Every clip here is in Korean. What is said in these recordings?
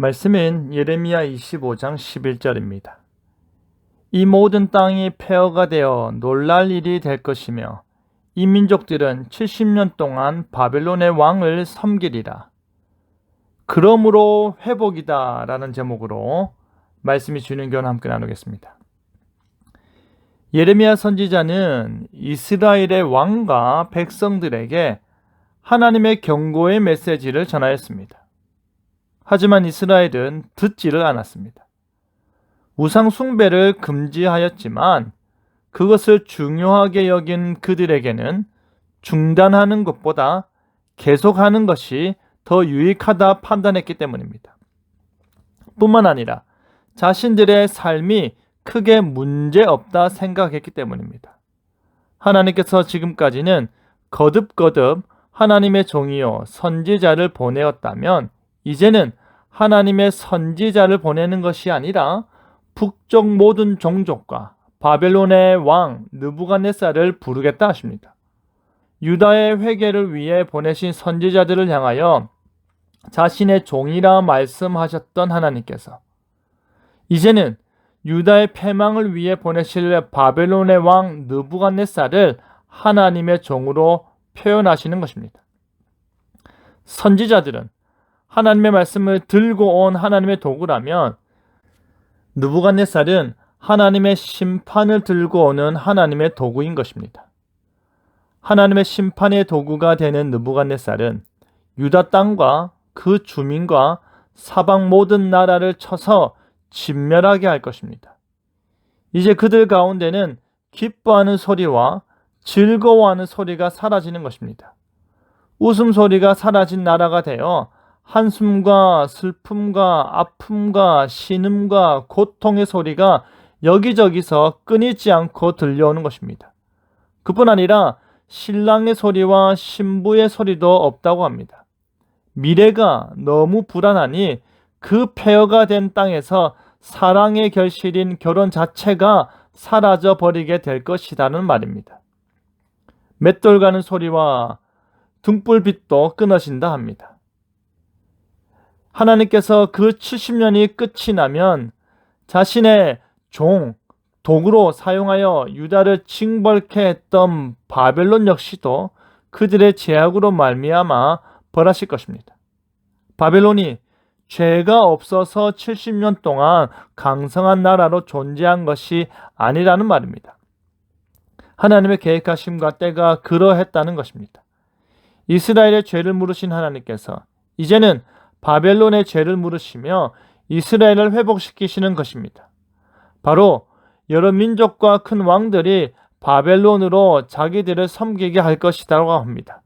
말씀은 예레미야 25장 11절입니다. 이 모든 땅이 폐허가 되어 놀랄 일이 될 것이며 이 민족들은 70년 동안 바벨론의 왕을 섬기리라. 그러므로 회복이다 라는 제목으로 말씀이 주는 교훈 함께 나누겠습니다. 예레미야 선지자는 이스라엘의 왕과 백성들에게 하나님의 경고의 메시지를 전하였습니다. 하지만 이스라엘은 듣지를 않았습니다. 우상 숭배를 금지하였지만 그것을 중요하게 여긴 그들에게는 중단하는 것보다 계속하는 것이 더 유익하다 판단했기 때문입니다. 뿐만 아니라 자신들의 삶이 크게 문제없다 생각했기 때문입니다. 하나님께서 지금까지는 거듭거듭 하나님의 종이요 선지자를 보내었다면 이제는 하나님의 선지자를 보내는 것이 아니라 북쪽 모든 종족과 바벨론의 왕 느부갓네살을 부르겠다 하십니다. 유다의 회개를 위해 보내신 선지자들을 향하여 자신의 종이라 말씀하셨던 하나님께서 이제는 유다의 패망을 위해 보내실 바벨론의 왕 느부갓네살을 하나님의 종으로 표현하시는 것입니다. 선지자들은 하나님의 말씀을 들고 온 하나님의 도구라면 느부갓네살은 하나님의 심판을 들고 오는 하나님의 도구인 것입니다. 하나님의 심판의 도구가 되는 느부갓네살은 유다 땅과 그 주민과 사방 모든 나라를 쳐서 진멸하게 할 것입니다. 이제 그들 가운데는 기뻐하는 소리와 즐거워하는 소리가 사라지는 것입니다. 웃음소리가 사라진 나라가 되어 한숨과 슬픔과 아픔과 신음과 고통의 소리가 여기저기서 끊이지 않고 들려오는 것입니다. 그뿐 아니라 신랑의 소리와 신부의 소리도 없다고 합니다. 미래가 너무 불안하니 그 폐허가 된 땅에서 사랑의 결실인 결혼 자체가 사라져 버리게 될 것이라는 말입니다. 맷돌 가는 소리와 등불빛도 끊어진다 합니다. 하나님께서 그 70년이 끝이 나면 자신의 도구로 사용하여 유다를 징벌케 했던 바벨론 역시도 그들의 죄악으로 말미암아 벌하실 것입니다. 바벨론이 죄가 없어서 70년 동안 강성한 나라로 존재한 것이 아니라는 말입니다. 하나님의 계획하심과 때가 그러했다는 것입니다. 이스라엘의 죄를 물으신 하나님께서 이제는 바벨론의 죄를 물으시며 이스라엘을 회복시키시는 것입니다. 바로 여러 민족과 큰 왕들이 바벨론으로 자기들을 섬기게 할 것이라고 합니다.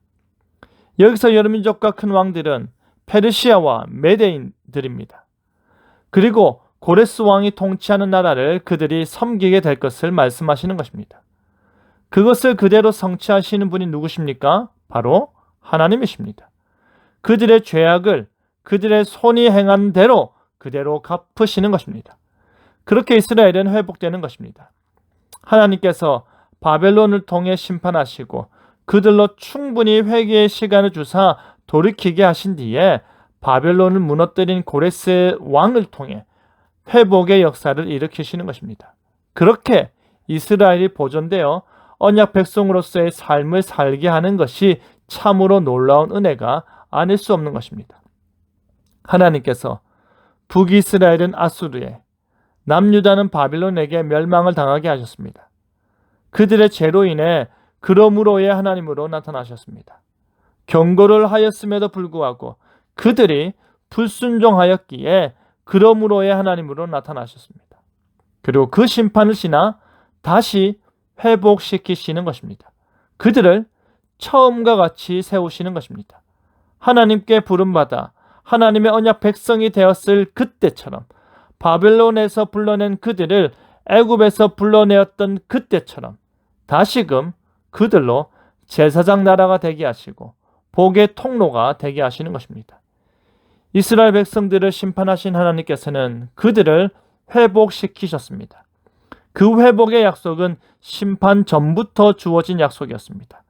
여기서 여러 민족과 큰 왕들은 페르시아와 메데인들입니다. 그리고 고레스 왕이 통치하는 나라를 그들이 섬기게 될 것을 말씀하시는 것입니다. 그것을 그대로 성취하시는 분이 누구십니까? 바로 하나님이십니다. 그들의 죄악을 그들의 손이 행한 대로 그대로 갚으시는 것입니다. 그렇게 이스라엘은 회복되는 것입니다. 하나님께서 바벨론을 통해 심판하시고 그들로 충분히 회개의 시간을 주사 돌이키게 하신 뒤에 바벨론을 무너뜨린 고레스 왕을 통해 회복의 역사를 일으키시는 것입니다. 그렇게 이스라엘이 보존되어 언약 백성으로서의 삶을 살게 하는 것이 참으로 놀라운 은혜가 아닐 수 없는 것입니다. 하나님께서 북이스라엘은 아수르에, 남유다는 바빌론에게 멸망을 당하게 하셨습니다. 그들의 죄로 인해 그러므로의 하나님으로 나타나셨습니다. 경고를 하였음에도 불구하고 그들이 불순종하였기에 그러므로의 하나님으로 나타나셨습니다. 그리고 그 심판을 지나 다시 회복시키시는 것입니다. 그들을 처음과 같이 세우시는 것입니다. 하나님께 부름받아 하나님의 언약 백성이 되었을 그때처럼 바벨론에서 불러낸 그들을 애굽에서 불러내었던 그때처럼 다시금 그들로 제사장 나라가 되게 하시고 복의 통로가 되게 하시는 것입니다. 이스라엘 백성들을 심판하신 하나님께서는 그들을 회복시키셨습니다. 그 회복의 약속은 심판 전부터 주어진 약속이었습니다.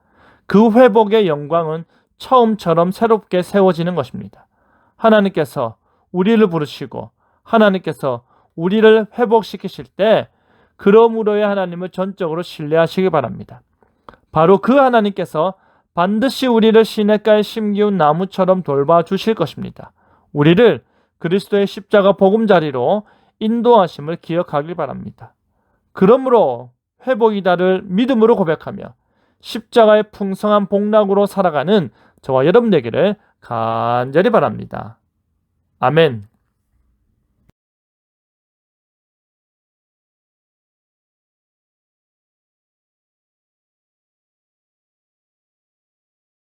그 회복의 영광은 처음처럼 새롭게 세워지는 것입니다. 하나님께서 우리를 부르시고 하나님께서 우리를 회복시키실 때 그러므로의 하나님을 전적으로 신뢰하시기 바랍니다. 바로 그 하나님께서 반드시 우리를 시냇가에 심기운 나무처럼 돌봐주실 것입니다. 우리를 그리스도의 십자가 보금자리로 인도하심을 기억하길 바랍니다. 그러므로 회복이다를 믿음으로 고백하며 십자가의 풍성한 복락으로 살아가는 저와 여러분 되기를 간절히 바랍니다. 아멘.